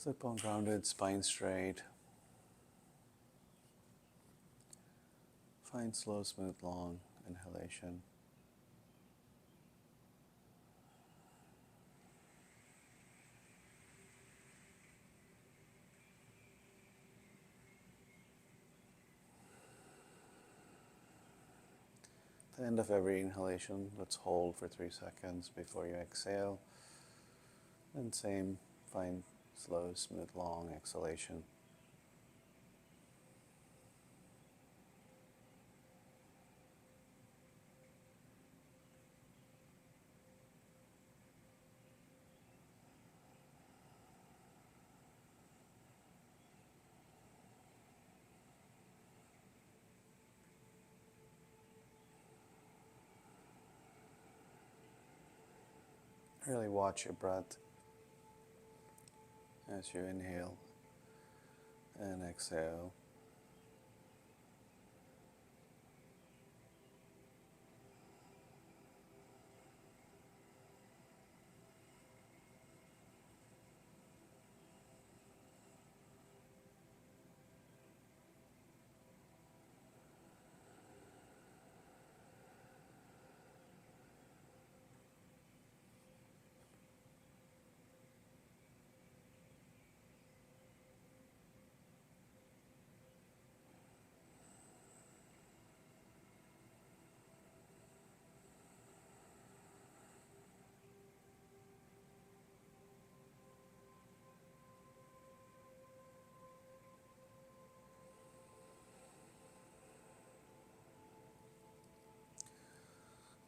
Sit bone grounded, spine straight. Find slow, smooth, long inhalation. At the end of every inhalation, let's hold for 3 seconds before you exhale. And same, find slow, smooth, long exhalation. Really watch your breath as you inhale and exhale.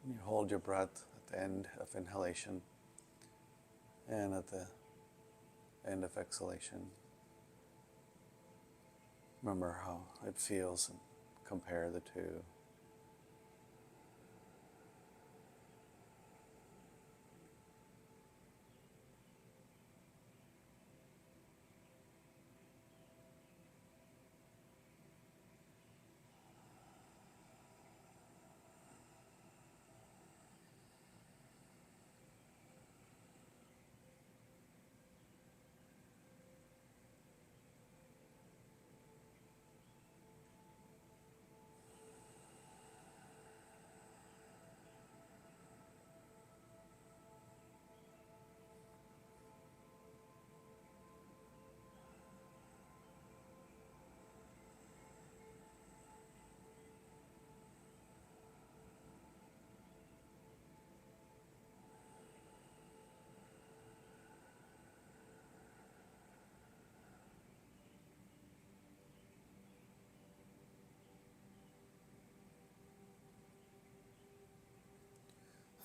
You hold your breath at the end of inhalation and at the end of exhalation. Remember how it feels and compare the two.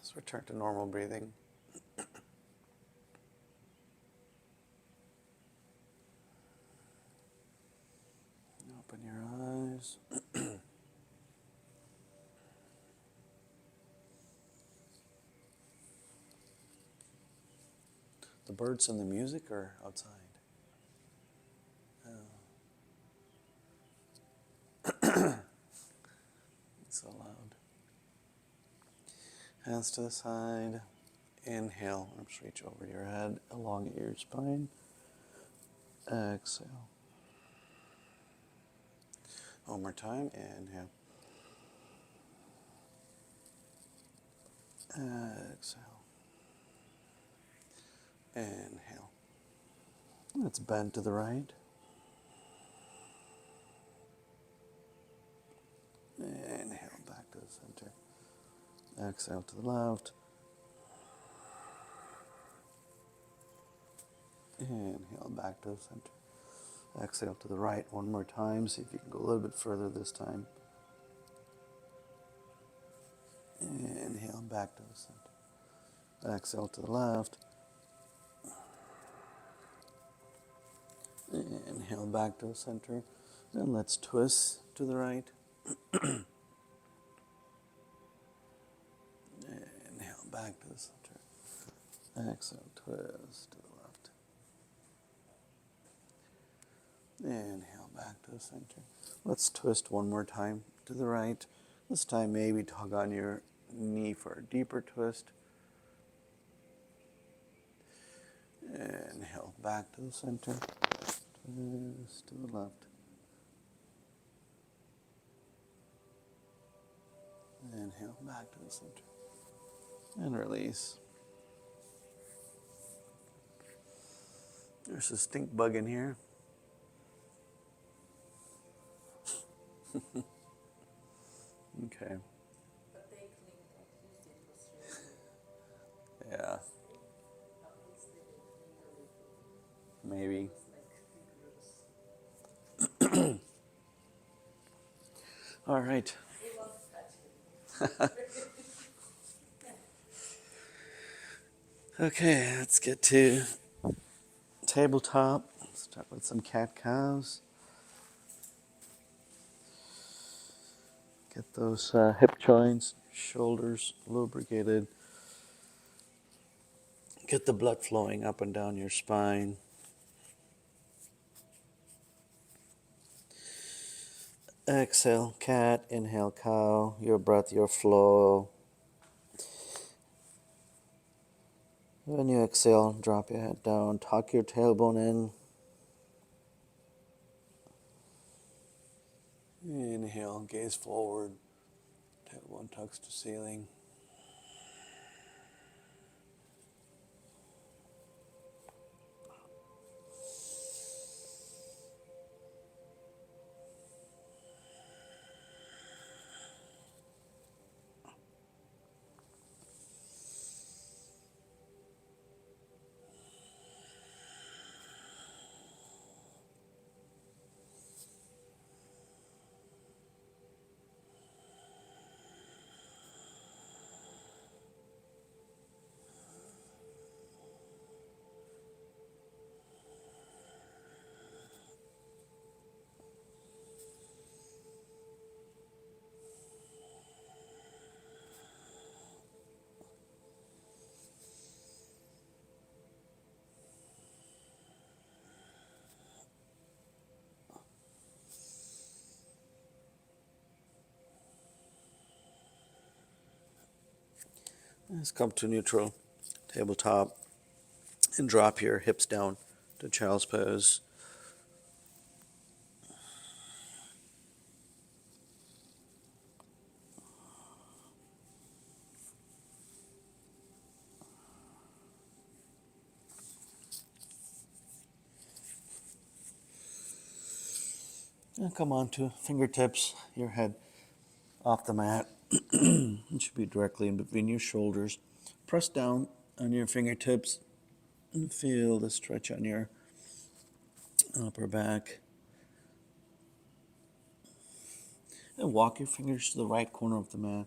Let's return to normal breathing. Open your eyes. The birds and the music are outside. It's so loud. Hands to the side. Inhale, arms reach over your head, elongate your spine. Exhale. One more time. Inhale. Exhale. Inhale. Let's bend to the right. Inhale back to the center. Exhale to the left. Inhale back to the center. Exhale to the right one more time. See if you can go a little bit further this time. Inhale back to the center. Exhale to the left. Inhale back to the center. And let's twist to the right. Inhale back to the center. Exhale, twist to the left. Inhale back to the center. Let's twist one more time to the right. This time maybe tug on your knee for a deeper twist. Inhale, back to the center. Twist to the left. Inhale, back to the center. And release. There's a stink bug in here. Okay. But they cleaned at least it was really Yeah, at least they didn't clean everything. maybe. It was like gross. All right. We won't touch it. Okay, let's get to tabletop. Start with some cat-cows. Get those hip joints, shoulders lubricated. Get the blood flowing up and down your spine. Exhale, cat. Inhale, cow. Your breath, your flow. When you exhale, drop your head down. Tuck your tailbone in. Inhale, gaze forward. Tailbone tucks to ceiling. Let's come to neutral tabletop and drop your hips down to child's pose. And come on to fingertips, your head off the mat. It should be directly in between your shoulders. Press down on your fingertips and feel the stretch on your upper back. And walk your fingers to the right corner of the mat.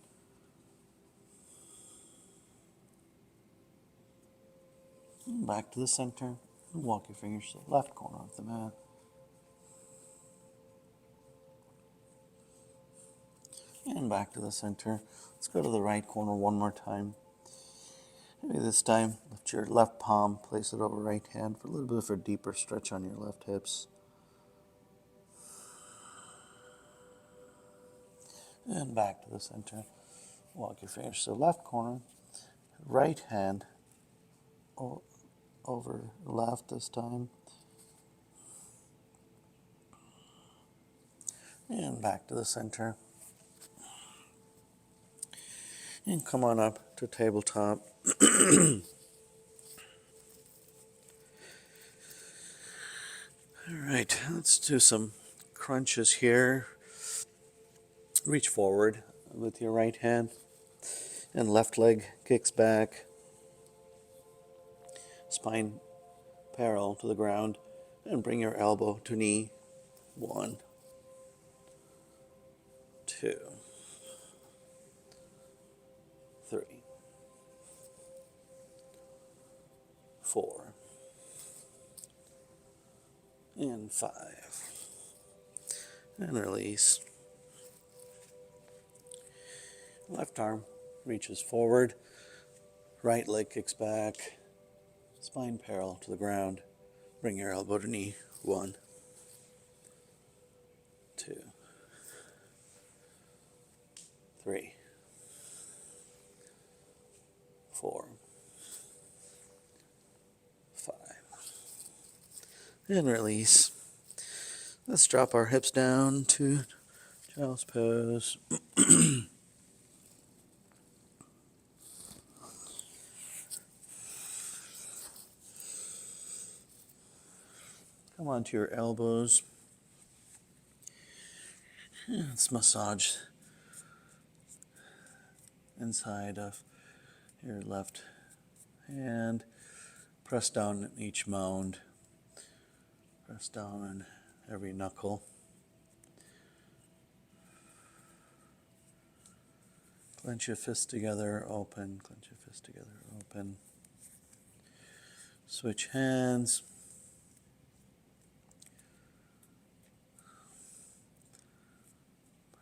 And back to the center. And walk your fingers to the left corner of the mat. And back to the center. Let's go to the right corner one more time. Maybe this time, lift your left palm, place it over right hand for a little bit of a deeper stretch on your left hips. And back to the center. Walk your fingers to the left corner. Right hand over left this time. And back to the center. And come on up to tabletop. All right, let's do some crunches here. Reach forward with your right hand and left leg kicks back. Spine parallel to the ground and bring your elbow to knee. 1, 2, 3, 4, and 5. And release. Left arm reaches forward. Right leg kicks back. Spine parallel to the ground. Bring your elbow to knee. 1, 2, 3, 4, 5. And release. Let's drop our hips down to child's pose. Come onto your elbows. Let's massage inside of your left hand. Press down on each mound. Press down on every knuckle. Clench your fists together, open. Clench your fists together, open. Switch hands.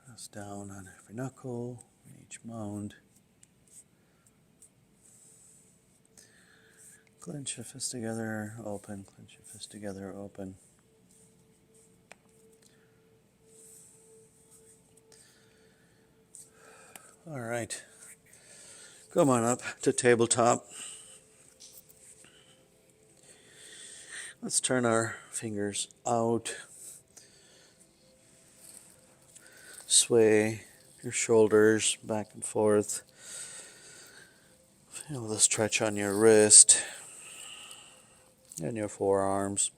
Press down on every knuckle, each mound. Clench your fists together, open. Clench your fists together, open. All right. Come on up to tabletop. Let's turn our fingers out. Sway your shoulders back and forth. Feel the stretch on your wrist and your forearms.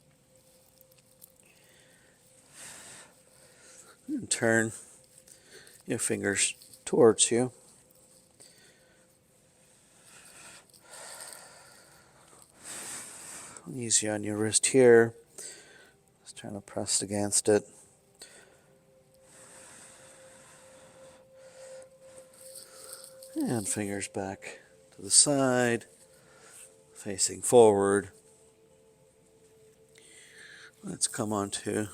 And turn your fingers towards you. Easy on your wrist here. Just trying to press against it. And fingers back to the side, facing forward. Let's come onto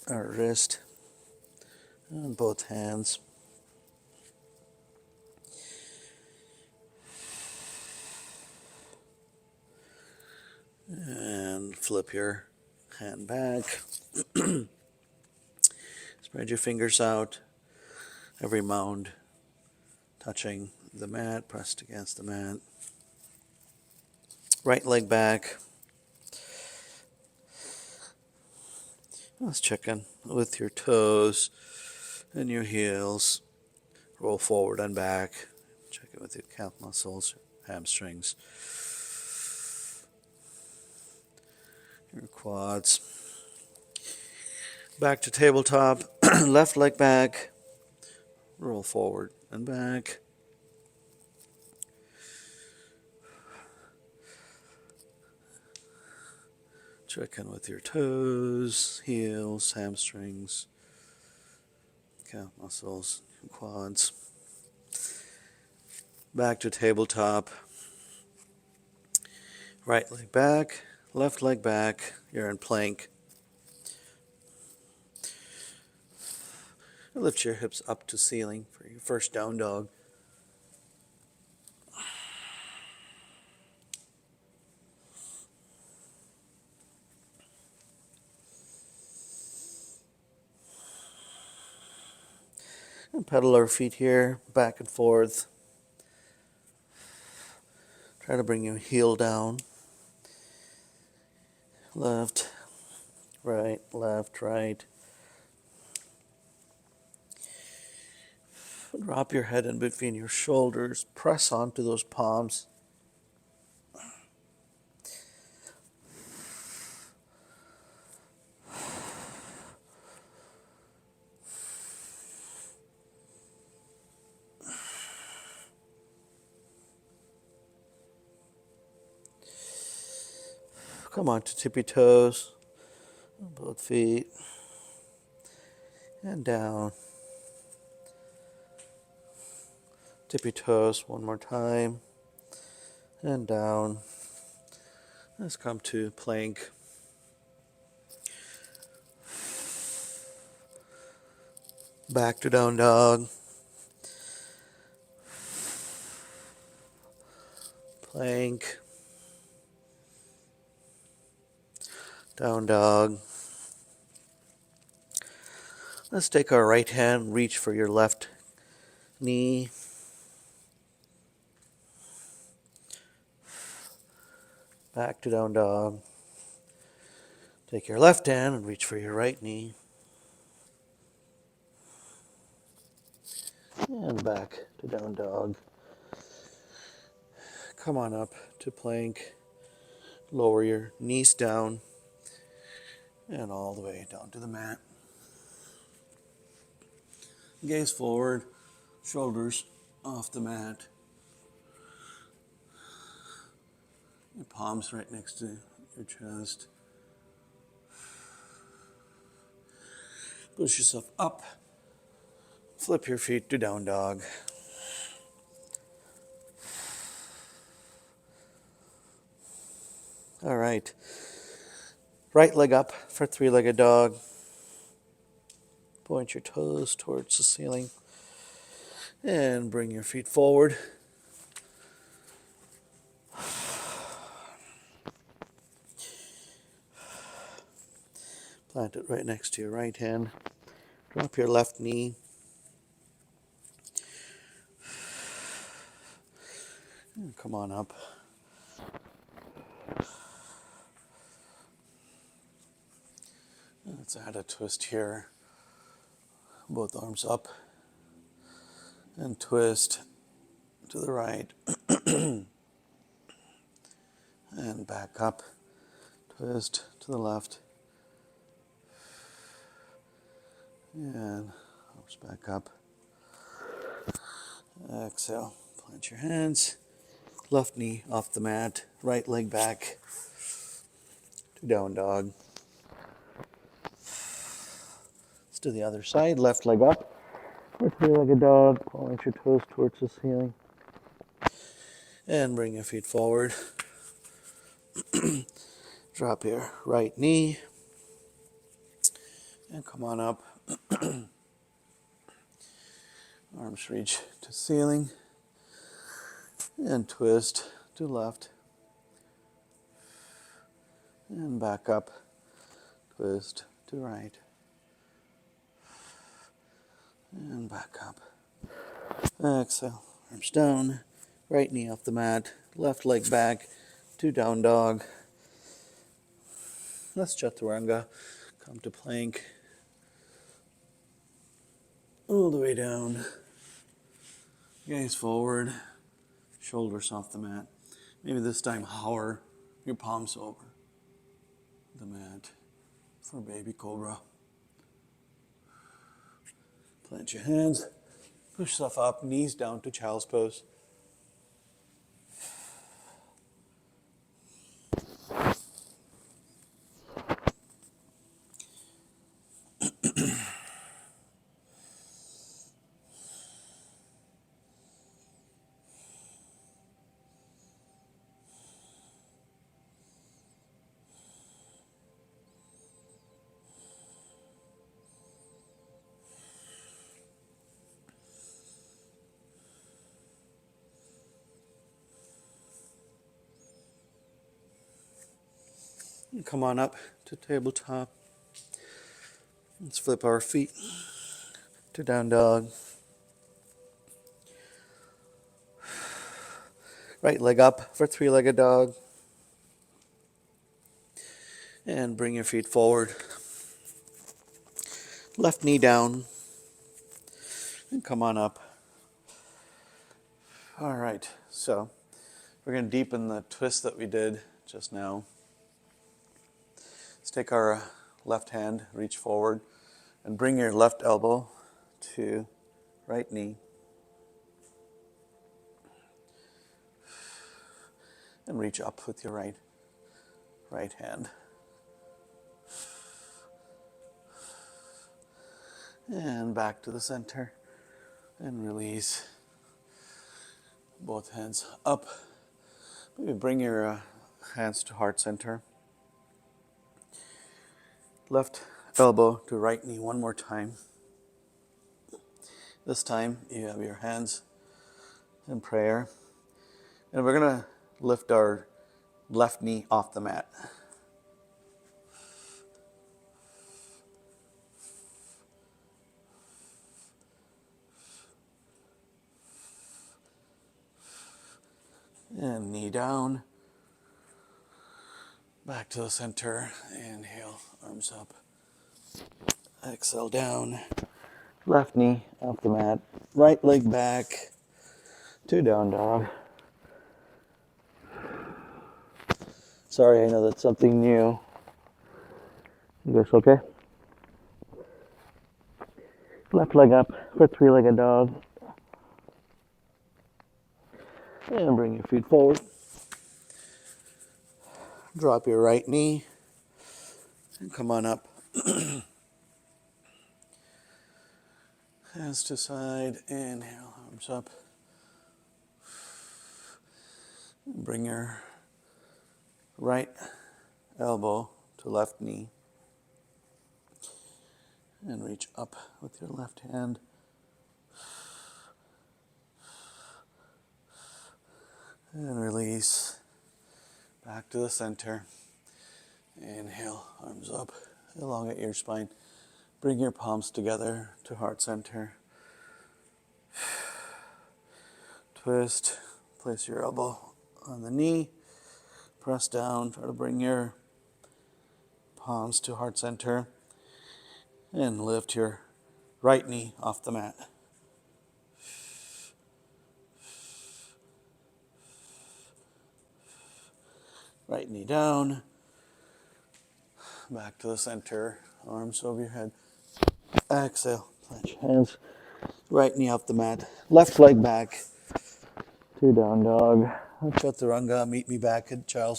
our wrist and both hands. And flip your hand back. Spread your fingers out. Every mound touching the mat, pressed against the mat. Right leg back. Let's check in with your toes and your heels. Roll forward and back. Check in with your calf muscles, hamstrings, your quads. Back to tabletop. Left leg back. Roll forward and back. Check in with your toes, heels, hamstrings, calf muscles, quads. Back to tabletop. Right leg back, left leg back. You're in plank. Lift your hips up to ceiling for your first down dog. And pedal our feet here, back and forth. Try to bring your heel down. Left, right, left, right. Drop your head in between your shoulders. Press onto those palms. Come on to tippy toes. Both feet. And down. Tippy toes one more time. And down. Let's come to plank. Back to down dog. Plank. Down dog. Let's take our right hand, reach for your left knee. Back to down dog. Take your left hand and reach for your right knee. And back to down dog. Come on up to plank. Lower your knees down and all the way down to the mat. Gaze forward, shoulders off the mat. Your palms right next to your chest. Push yourself up. Flip your feet to down dog. All right. Right leg up for three-legged dog. Point your toes towards the ceiling. And bring your feet forward. Plant it right next to your right hand. Drop your left knee. And come on up. Let's add a twist here. Both arms up. And twist to the right. And back up. Twist to the left. And arms back up. Exhale. Plant your hands. Left knee off the mat. Right leg back to down dog. Let's do the other side. Left leg up. For three-legged dog. Point your toes towards the ceiling. And bring your feet forward. Drop your right knee. And come on up. Arms reach to ceiling. And twist to left. And back up. Twist to right. And back up. Exhale. Arms down. Right knee off the mat. Left leg back to down dog. Let's chaturanga. Come to plank. All the way down. Gaze forward. Shoulders off the mat. Maybe this time hover your palms over the mat for baby cobra. Plant your hands. Push yourself up. Knees down to child's pose. And come on up to tabletop. Let's flip our feet to down dog. Right leg up for three-legged dog. And bring your feet forward. Left knee down. And come on up. All right, so we're going to deepen the twist that we did just now. Let's take our left hand, reach forward, and bring your left elbow to right knee. And reach up with your right hand. And back to the center. And release. Both hands up. Maybe bring your hands to heart center. Left elbow to right knee one more time. This time you have your hands in prayer. And we're going to lift our left knee off the mat. And knee down. Back to the center. Inhale, arms up. Exhale down. Left knee off the mat. Right leg back to down dog. Sorry, I know that's something new. You guys okay? Left leg up for three-legged dog. And bring your feet forward. Drop your right knee. And come on up. Hands to side. Inhale, arms up. Bring your right elbow to left knee. And reach up with your left hand. And release. Back to the center. Inhale, arms up. Elongate your spine. Bring your palms together to heart center. Twist. Place your elbow on the knee. Press down. Try to bring your palms to heart center. And lift your right knee off the mat. Right knee down. Back to the center. Arms over your head. Exhale. Clench hands. Right knee off the mat. Left leg back to down dog. Chaturanga. Meet me back at down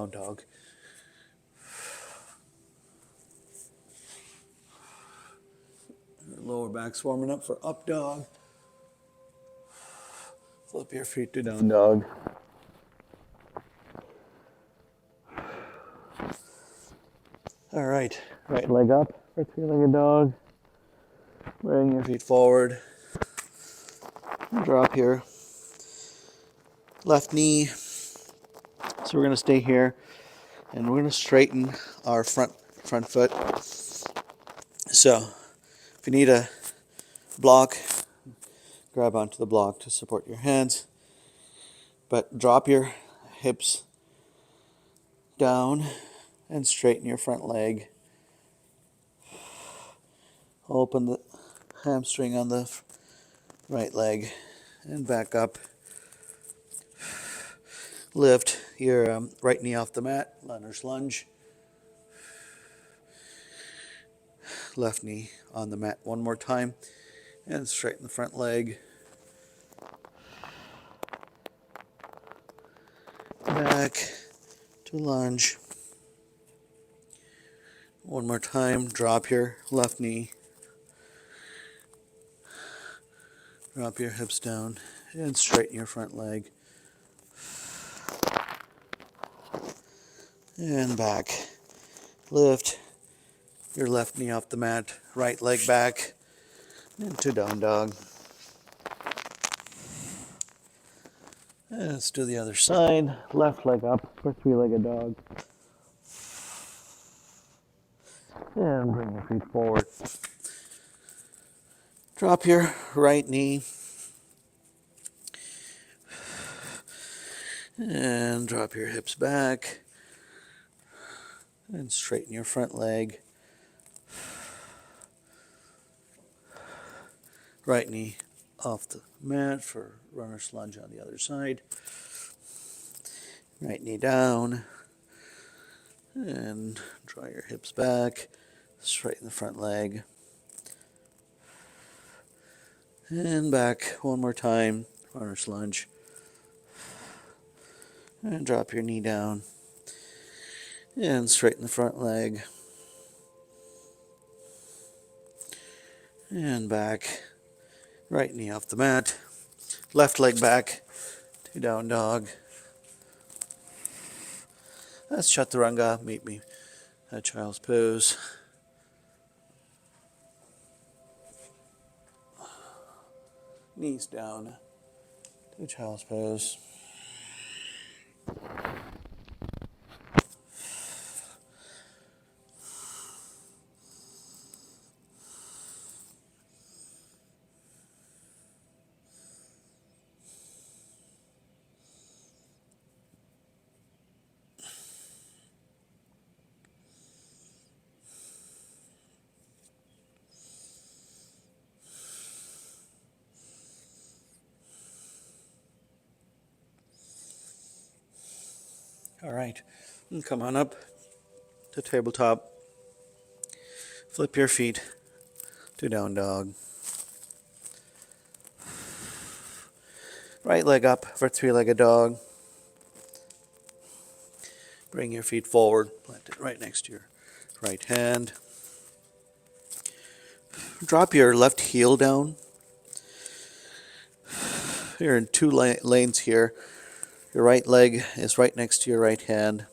dog. Lower back's warming up for up dog. Flip your feet to down dog. All right, right leg up for three-legged dog. Bring your feet forward. Drop your left knee. So we're gonna stay here, and we're gonna straighten our front foot. So if you need a block, grab onto the block to support your hands. But drop your hips down and straighten your front leg. Open the hamstring on the right leg and back up. Lift your right knee off the mat, runner's lunge. Left knee on the mat one more time and straighten the front leg. Back to lunge. One more time, drop your left knee. Drop your hips down and straighten your front leg. And back. Lift your left knee off the mat, right leg back into down dog. And let's do the other side. Left leg up for three-legged dog. And bring your feet forward. Drop your right knee. And drop your hips back. And straighten your front leg. Right knee off the mat for runner's lunge on the other side. Right knee down. And draw your hips back. Straighten the front leg. And back one more time. Runner's lunge. And drop your knee down. And straighten the front leg. And back. Right knee off the mat. Left leg back to down dog. That's Chaturanga. Meet me at child's pose. Knees down to child's pose. All right. And come on up to tabletop. Flip your feet to down dog. Right leg up for three-legged dog. Bring your feet forward. Plant it right next to your right hand. Drop your left heel down. You're in two lanes here. Your right leg is right next to your right hand.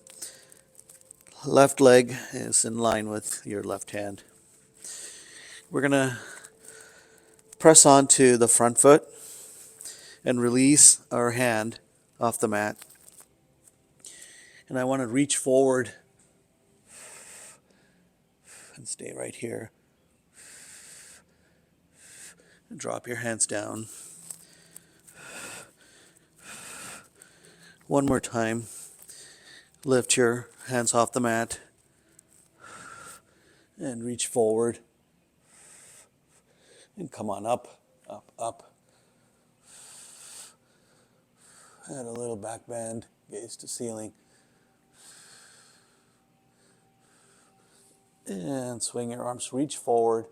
Left leg is in line with your left hand. We're going to press onto the front foot and release our hand off the mat. And I want to reach forward and stay right here. And drop your hands down. One more time. Lift your hands off the mat and reach forward. And come on up, up, up. Add a little back bend, gaze to ceiling. And swing your arms, reach forward.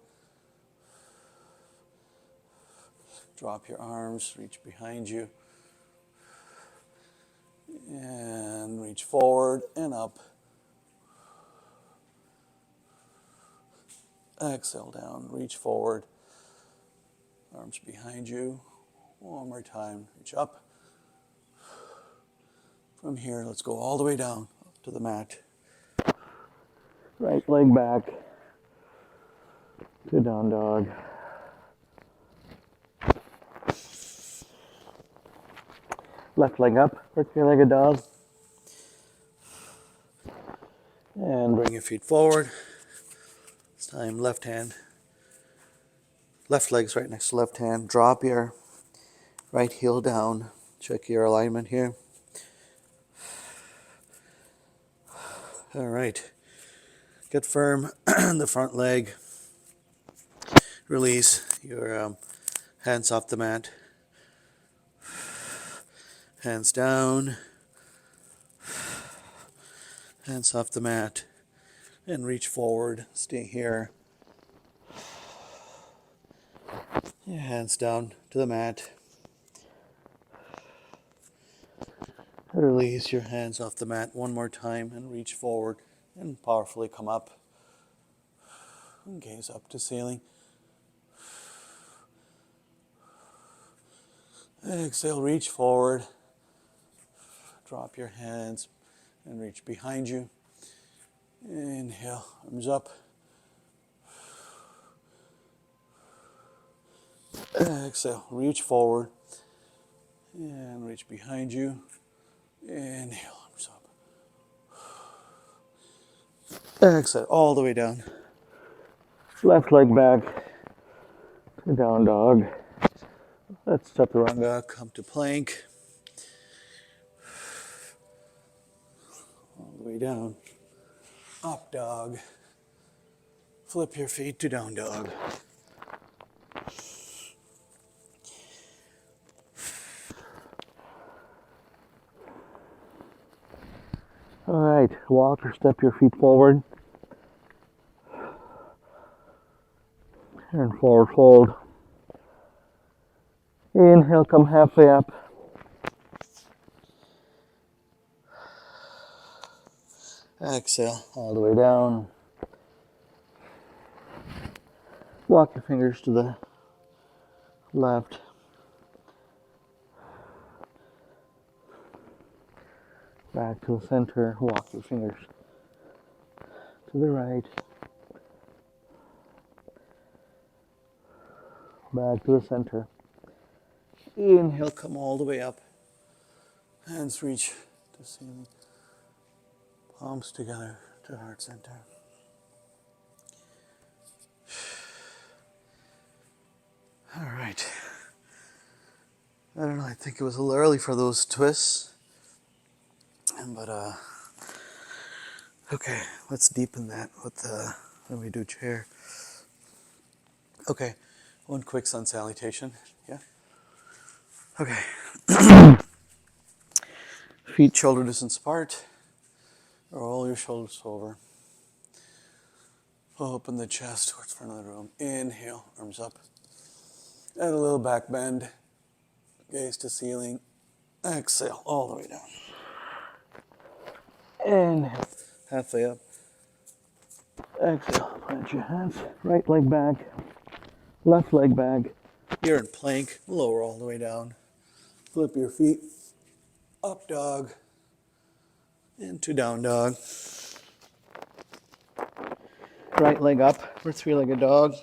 Drop your arms, reach behind you. And reach forward and up. Exhale down, reach forward. Arms behind you. One more time, reach up. From here, let's go all the way down to the mat. Right leg back to down dog. Left leg up for three-legged dog. And bring your feet forward. This time, left hand. Left leg's right next to left hand. Drop your right heel down. Check your alignment here. All right. Get firm on the front leg. Release your hands off the mat. Hands down. Hands off the mat. And reach forward. Stay here. Your hands down to the mat. Release your hands off the mat one more time and reach forward and powerfully come up. And gaze up to ceiling. Exhale, reach forward. Drop your hands and reach behind you. Inhale, arms up. Exhale, reach forward and reach behind you. Inhale, arms up. Exhale, all the way down. Left leg back to down dog. Let's chaturanga, come to plank. All the way down. Up dog. Flip your feet to down dog. All right, walk or step your feet forward. And forward fold. Inhale, come halfway up. Exhale, all the way down. Walk your fingers to the left. Back to the center. Walk your fingers to the right. Back to the center. Inhale, come all the way up. Hands reach to ceiling. Palms together to heart center. All right. I don't know, I think it was a little early for those twists. But, okay, let's deepen that with when we do chair. Okay, one quick sun salutation. Yeah? Okay. Feet shoulder distance apart. Roll your shoulders over. Open the chest towards front of the room. Inhale, arms up. Add a little back bend. Gaze to ceiling. Exhale, all the way down. Inhale, halfway up. Exhale, plant your hands. Right leg back, left leg back. You're in plank, lower all the way down. Flip your feet. Up dog. Into down dog. Right leg up for three-legged dog.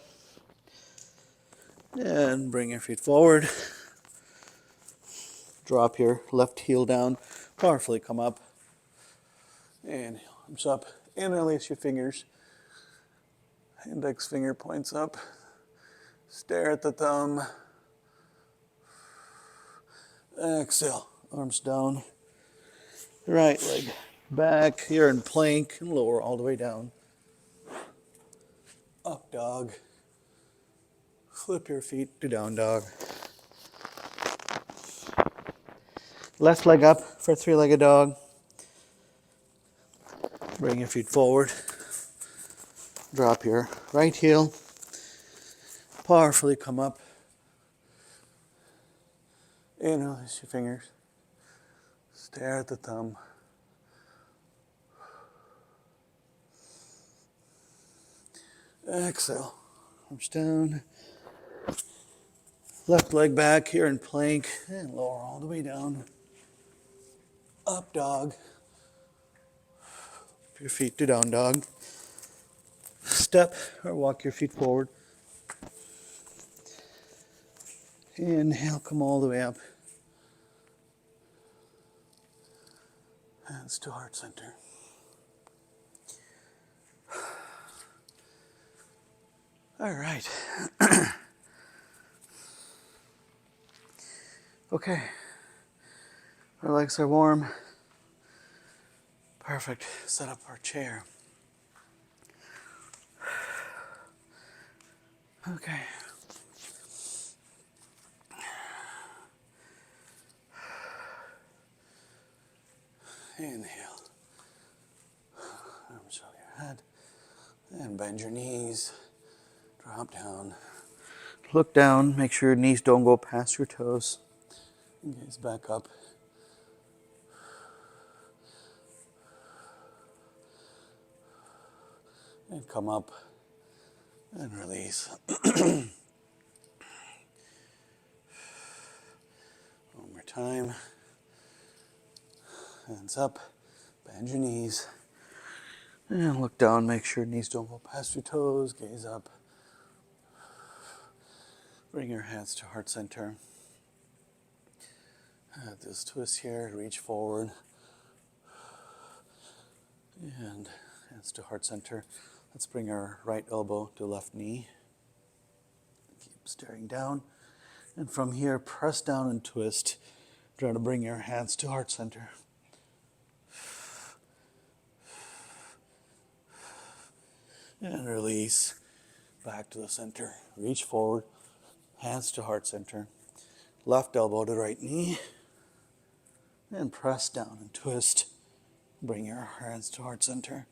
And bring your feet forward. Drop your left heel down. Powerfully come up. Inhale, arms up. Interlace your fingers. Index finger points up. Stare at the thumb. Exhale, arms down. Right leg back. You're in plank and lower all the way down. Up dog. Flip your feet to down dog. Left leg up for three-legged dog. Bring your feet forward. Drop your right heel. Powerfully come up. Interlace your fingers. Stare at the thumb. Exhale. Arms down. Left leg back here in plank and lower all the way down. Up dog. Your feet to down dog. Step or walk your feet forward. Inhale, come all the way up. Hands to heart center. All right. Okay. Our legs are warm. Perfect. Set up our chair. Okay. Inhale. Arms over your head. And bend your knees. Drop down. Look down. Make sure your knees don't go past your toes. Gaze back up. And come up. And release. One more time. Hands up. Bend your knees. And look down. Make sure your knees don't go past your toes. Gaze up. Bring your hands to heart center. Add this twist here. Reach forward. And hands to heart center. Let's bring our right elbow to left knee. Keep staring down. And from here, press down and twist. Try to bring your hands to heart center. And release. Back to the center. Reach forward. Hands to heart center. Left elbow to right knee. And press down and twist. Bring your hands to heart center.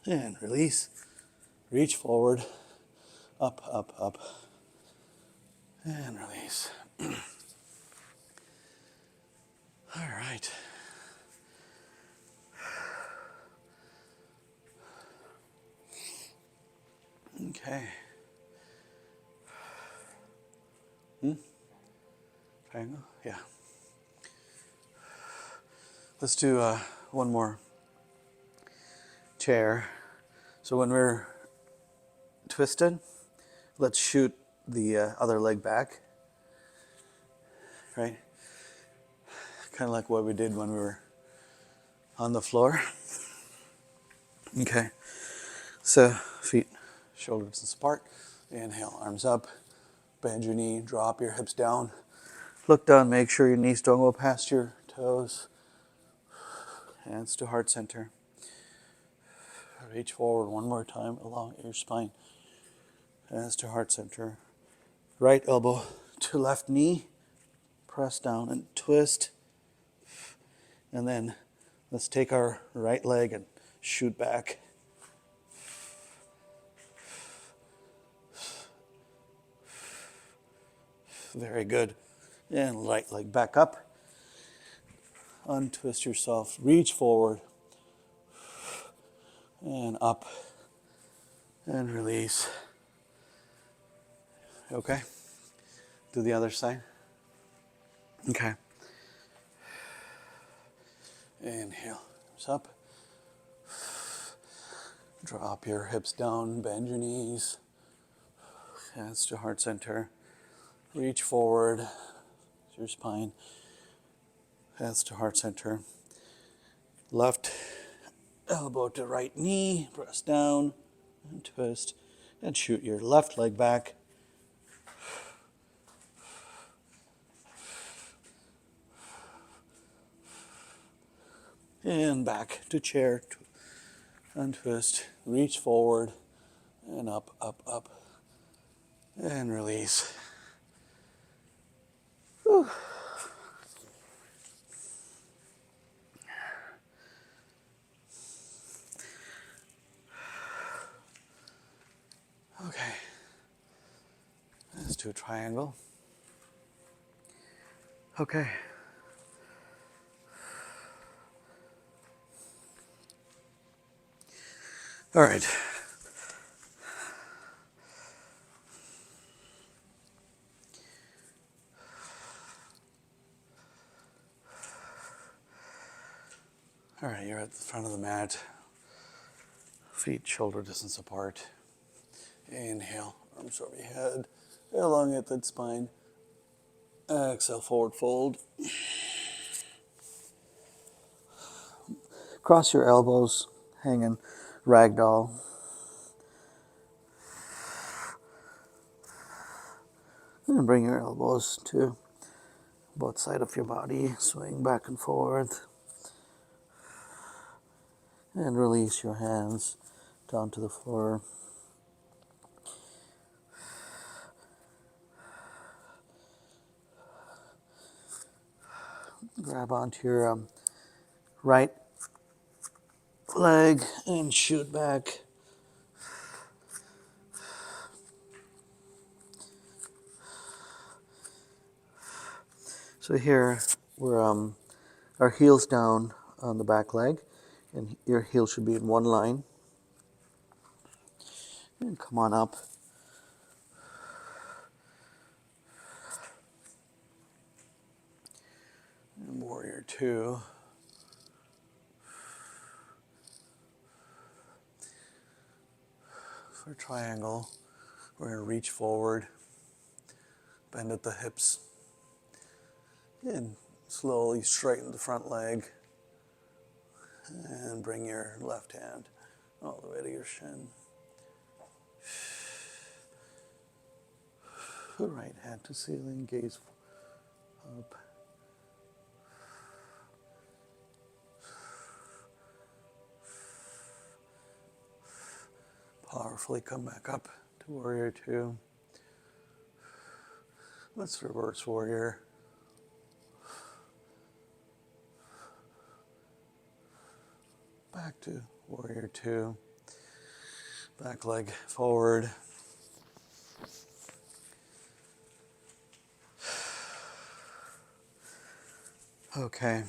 And release. Reach forward. Up, up, up. And release. All right. Okay. Triangle? Yeah. Let's do one more chair. So when we're twisted, let's shoot the other leg back. Right? Kind of like what we did when we were on the floor. Okay. So feet, shoulders distance apart. Inhale, arms up. Bend your knee, drop your hips down. Look down, make sure your knees don't go past your toes. Hands to heart center. Reach forward one more time along your spine. Hands to heart center. Right elbow to left knee. Press down and twist. And then let's take our right leg and shoot back. Very good. And right leg back up. Untwist yourself. Reach forward. And up. And release. Okay? Do the other side. Okay. Inhale. Hips up. Drop your hips down. Bend your knees. Hands to heart center. Reach forward. Your spine. Hands to heart center. Left elbow to right knee. Press down and twist. And shoot your left leg back. And back to chair. Untwist. Reach forward. And up, up, up. And release. Whew. Okay. Let's do a triangle. Okay. All right. All right, you're at the front of the mat. Feet shoulder distance apart. Inhale, arms over your head. Elongate that spine. Exhale, forward fold. Cross your elbows, hanging ragdoll. And bring your elbows to both sides of your body. Swing back and forth. And release your hands down to the floor. Grab onto your right leg and shoot back. So here we're our heels down on the back leg, and your heel should be in one line. And come on up. And Warrior-2. For triangle, we're going to reach forward, bend at the hips, and slowly straighten the front leg. And bring your left hand all the way to your shin. Right hand to ceiling, gaze up. Powerfully come back up to Warrior-2. Let's reverse Warrior. Back to Warrior-2. Back leg forward. Okay.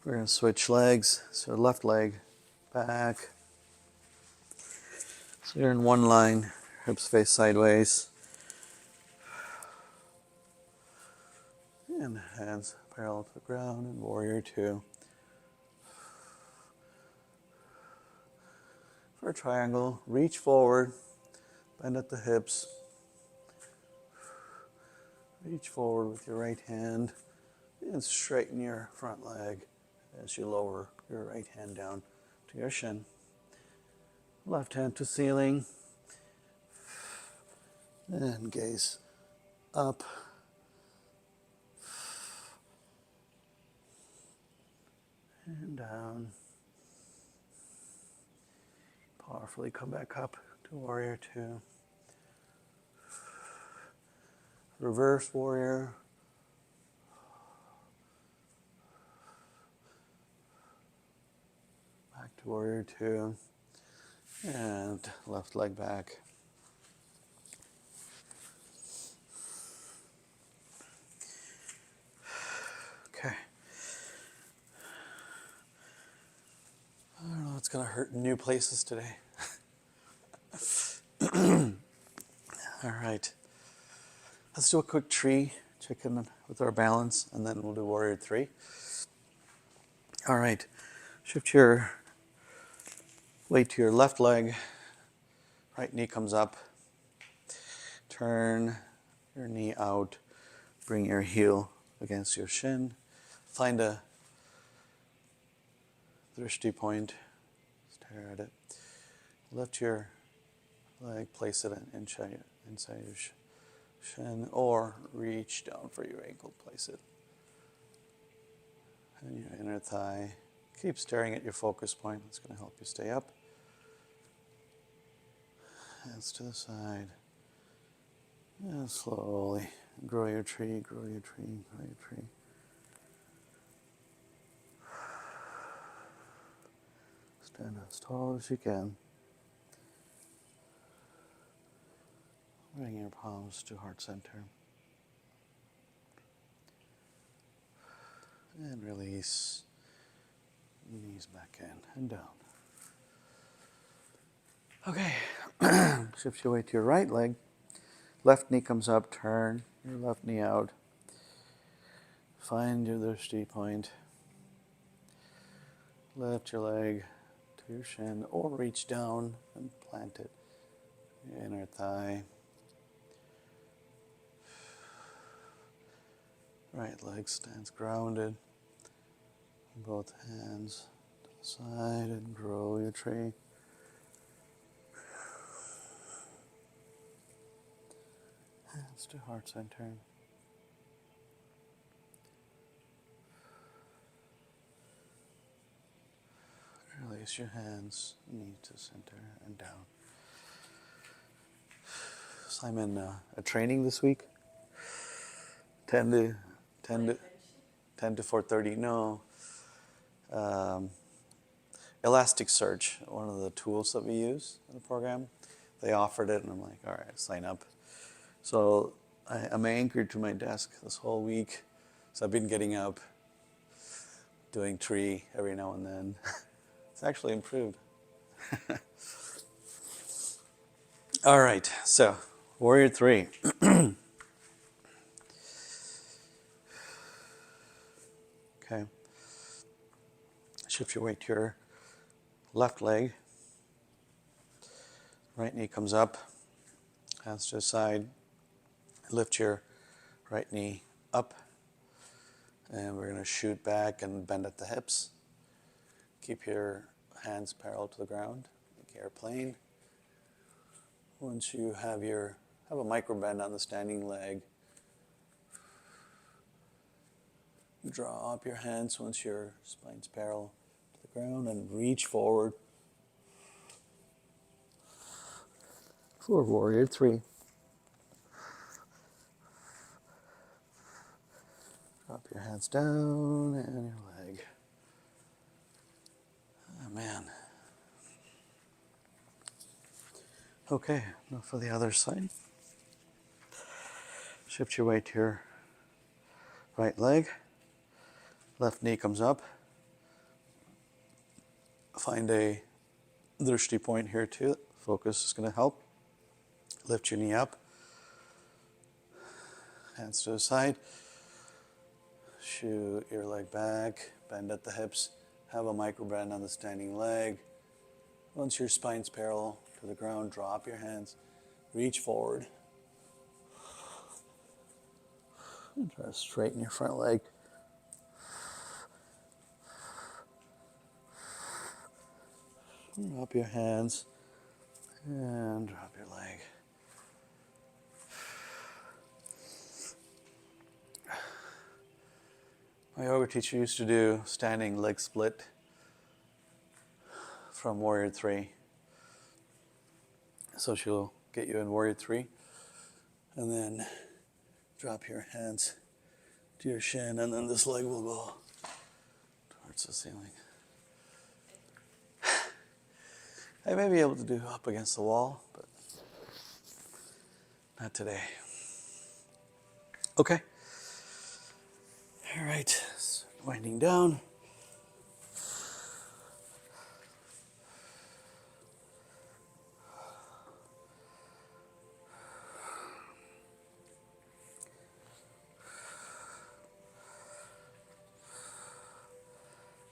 We're going to switch legs. So left leg back. So you're in one line, hips face sideways. And hands parallel to the ground in Warrior-2. For a triangle, reach forward, bend at the hips. Reach forward with your right hand and straighten your front leg as you lower your right hand down to your shin. Left hand to ceiling and gaze up. And down. Powerfully come back up to Warrior-2. Reverse Warrior. to Warrior 2. And left leg back. Okay. I don't know what's going to hurt in new places today. All right. Let's do a quick tree, check in with our balance, and then we'll do Warrior 3. All right. Shift your weight to your left leg. Right knee comes up. Turn your knee out. Bring your heel against your shin. Find a drishti point. Stare at it. Lift your leg, place it inside your shin, or reach down for your ankle, place it. And your inner thigh. Keep staring at your focus point. It's going to help you stay up. Hands to the side. And slowly grow your tree, grow your tree, grow your tree. Stand as tall as you can. Bring your palms to heart center. And release. Knees back in and down. Okay. Shift your weight to your right leg. Left knee comes up. Turn your left knee out. Find your drishti point. Lift your leg to your shin or reach down and plant it. Your inner thigh. Right leg stands grounded. Both hands to the side and grow your tree. Hands to heart center. Release your hands, knee to center and down. So I'm in a training this week. 10 to 4:30. No. Elasticsearch, one of the tools that we use in the program. They offered it, and I'm like, all right, sign up. So I'm anchored to my desk this whole week. So I've been getting up, doing tree every now and then. It's actually improved. All right, so Warrior 3. Okay. Shift your weight to your left leg. Right knee comes up. Hands to the side. Lift your right knee up. And we're going to shoot back and bend at the hips. Keep your hands parallel to the ground, like airplane. Once you have a micro bend on the standing leg, draw up your hands once your spine's parallel to the ground and reach forward for Warrior 3. Drop your hands down and your leg. Oh, man. Okay, now for the other side. Shift your weight to your right leg. Left knee comes up. Find a drishti point here too. Focus is going to help. Lift your knee up. Hands to the side. Shoot your leg back. Bend at the hips. Have a micro bend on the standing leg. Once your spine's parallel to the ground, drop your hands. Reach forward. And try to straighten your front leg. Drop your hands and drop your leg. My yoga teacher used to do standing leg split from Warrior 3. So she'll get you in Warrior 3 and then drop your hands to your shin, and then this leg will go towards the ceiling. I may be able to do up against the wall, but not today. Okay. All right. So winding down.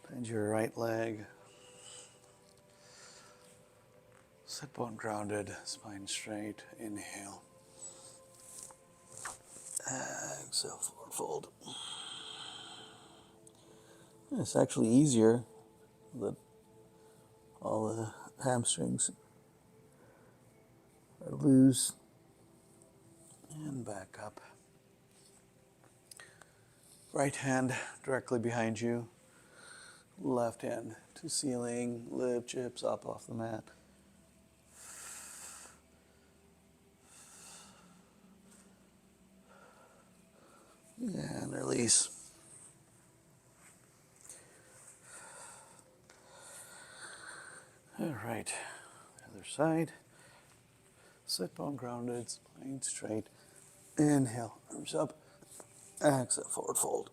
Bend your right leg. Sit bone grounded, spine straight. Inhale. Exhale, forward fold. It's actually easier that all the hamstrings are loose. And back up. Right hand directly behind you. Left hand to ceiling. Lift your hips up off the mat. And release. All right, other side. Sit bone grounded, spine straight. Inhale, arms up. Exhale, forward fold.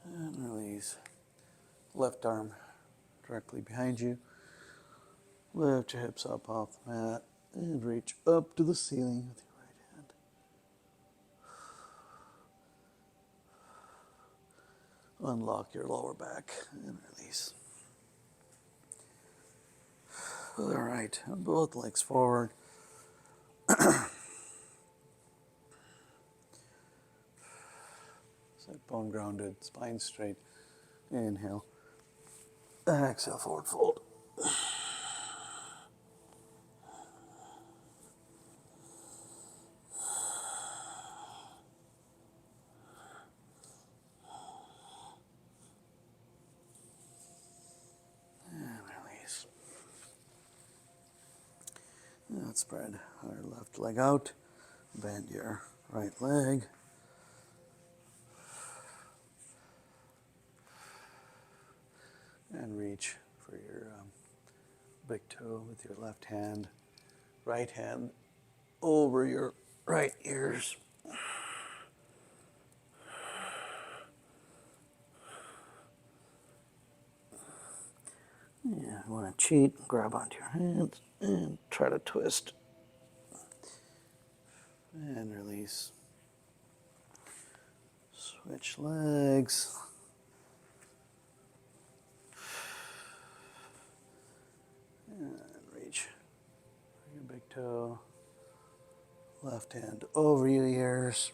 And release. Left arm directly behind you. Lift your hips up off the mat and reach up to the ceiling with your right hand. Unlock your lower back and release. All right, both legs forward. Sit bone grounded, spine straight. Inhale. Exhale, forward fold. And release. Now spread our left leg out. Bend your right leg. And reach for your big toe with your left hand. Right hand over your right ears. Yeah, you want to cheat, grab onto your hands and try to twist. And release. Switch legs. And reach for your big toe. Left hand over your ears.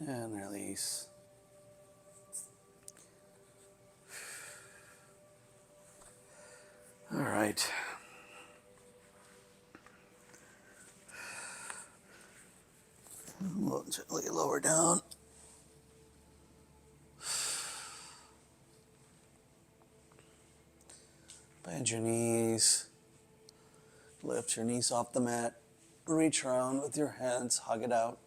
And release. All right. Gently lower down. Bend your knees. Lift your knees off the mat. Reach around with your hands. Hug it out.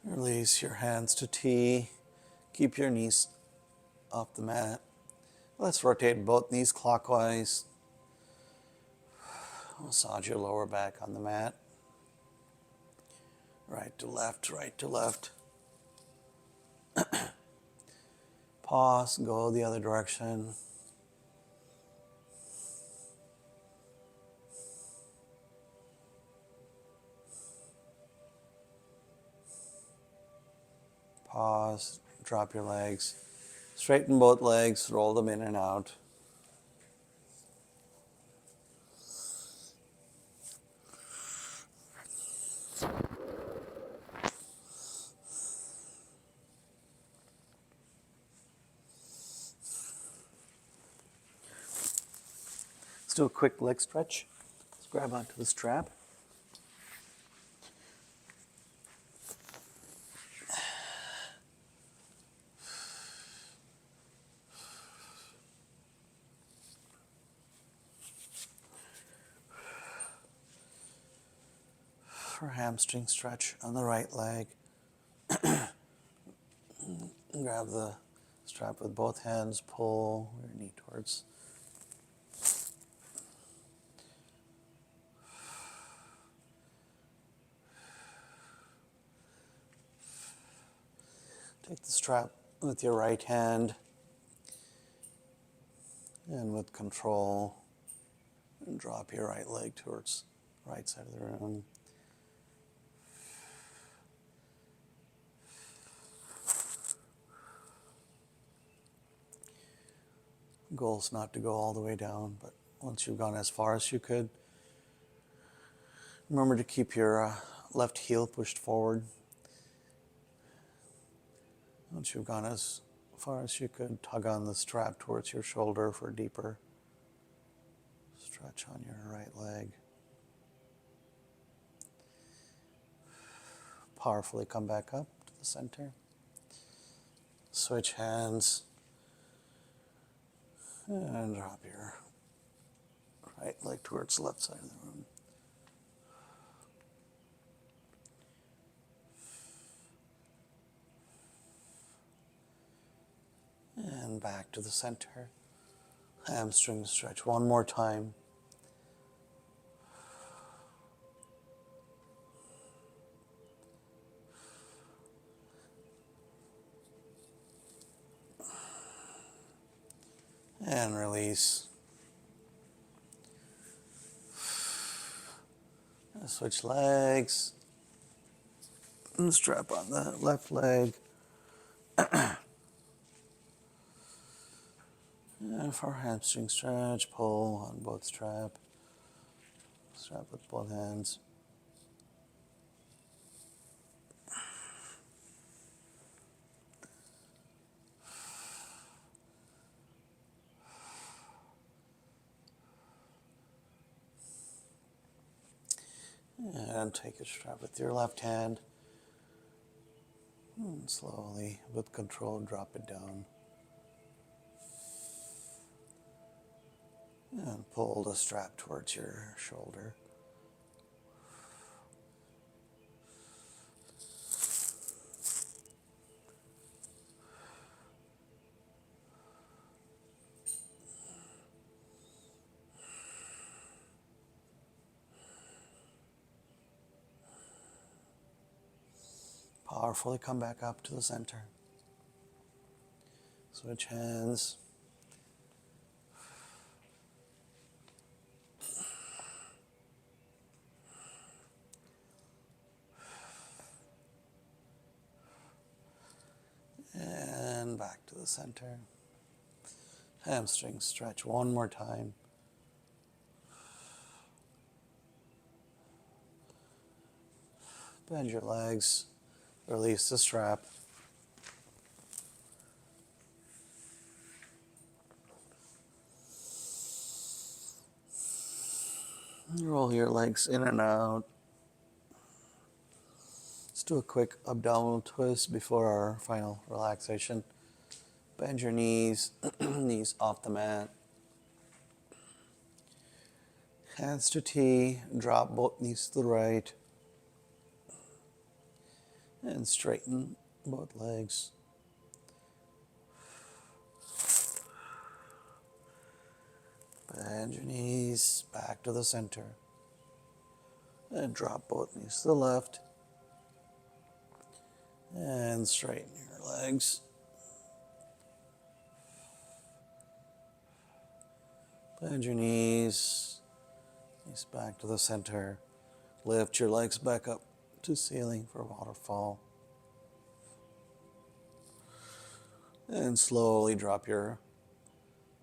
Release your hands to T. Keep your knees off the mat. Let's rotate both knees clockwise. Massage your lower back on the mat. Right to left, right to left. Pause, go the other direction. Pause, drop your legs. Straighten both legs, roll them in and out. do a quick leg stretch. Let's grab onto the strap. For hamstring stretch on the right leg. Grab the strap with both hands, pull your knee towards. Take the strap with your right hand and with control, and drop your right leg towards the right side of the room. Goal is not to go all the way down, but once you've gone as far as you could, remember to keep your left heel pushed forward. Once you've gone as far as you could, tug on the strap towards your shoulder for a deeper stretch on your right leg. Powerfully come back up to the center. Switch hands and drop your right leg towards the left side of the room. And back to the center. Hamstring stretch one more time. And release. Switch legs. And strap on the left leg. And for hamstring stretch, pull on both strap. Strap with both hands. And take a strap with your left hand. And slowly, with control, drop it down. And pull the strap towards your shoulder. Powerfully come back up to the center. Switch hands. And back to the center. Hamstring stretch one more time. Bend your legs. Release the strap. Roll your legs in and out. Let's do a quick abdominal twist before our final relaxation. Bend your knees, knees off the mat. Hands to T, drop both knees to the right. And straighten both legs. Bend your knees back to the center. And drop both knees to the left. And straighten your legs. Bend your knees back to the center. Lift your legs back up to ceiling for waterfall. And slowly drop your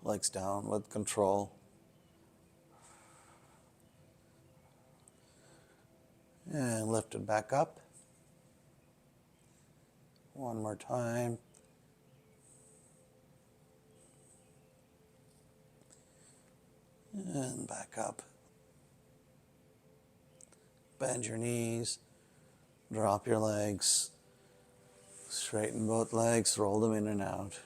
legs down with control. And lift it back up. One more time. And back up. Bend your knees. Drop your legs. Straighten both legs. Roll them in and out.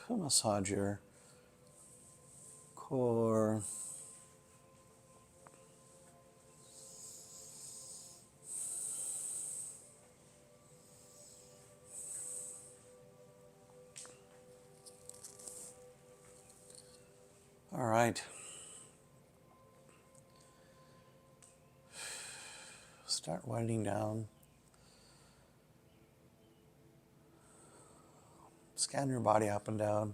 Massage your core. All right. Start winding down. Scan your body up and down.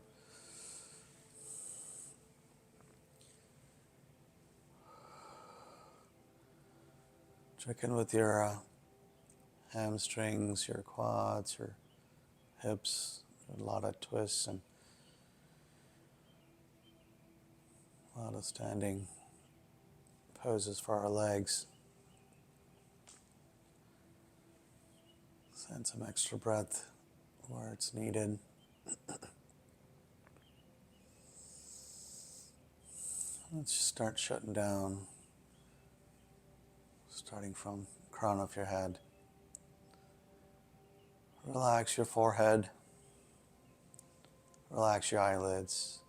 Check in with your hamstrings, your quads, your hips. A lot of twists and a lot of standing poses for our legs. Send some extra breath where it's needed. Let's just start shutting down, starting from the crown of your head. Relax your forehead. Relax your eyelids.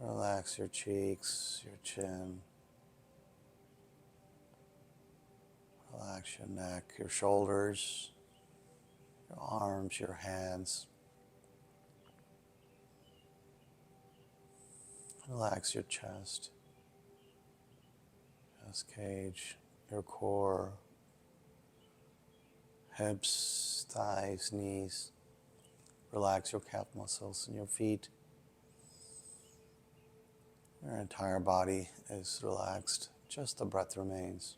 Relax your cheeks, your chin. Relax your neck, your shoulders, your arms, your hands. Relax your chest cage, your core, hips, thighs, knees. Relax your calf muscles and your feet. Your entire body is relaxed. Just the breath remains.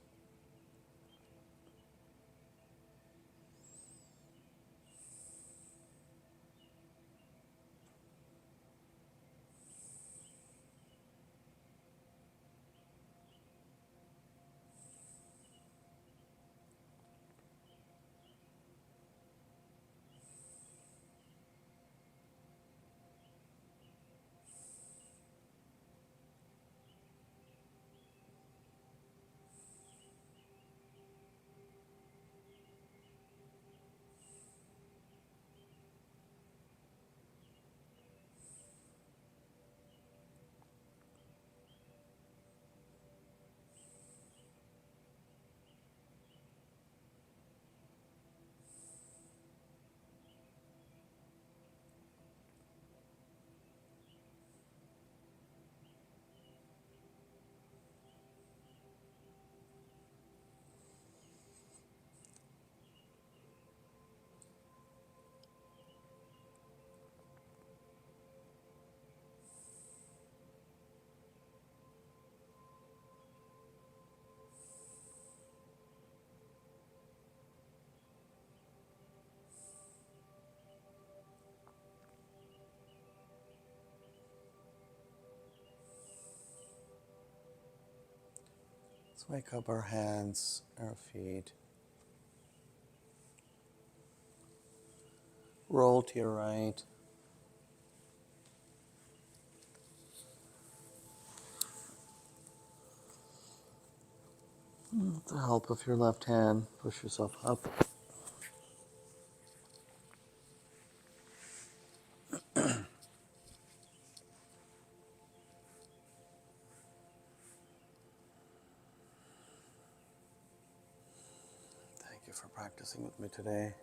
Let's wake up our hands, our feet. Roll to your right. With the help of your left hand, push yourself up. Thank you for practicing with me today.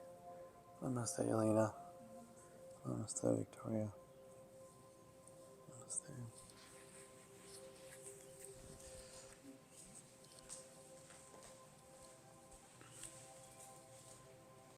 Namaste, Elena. Namaste, Victoria. Namaste.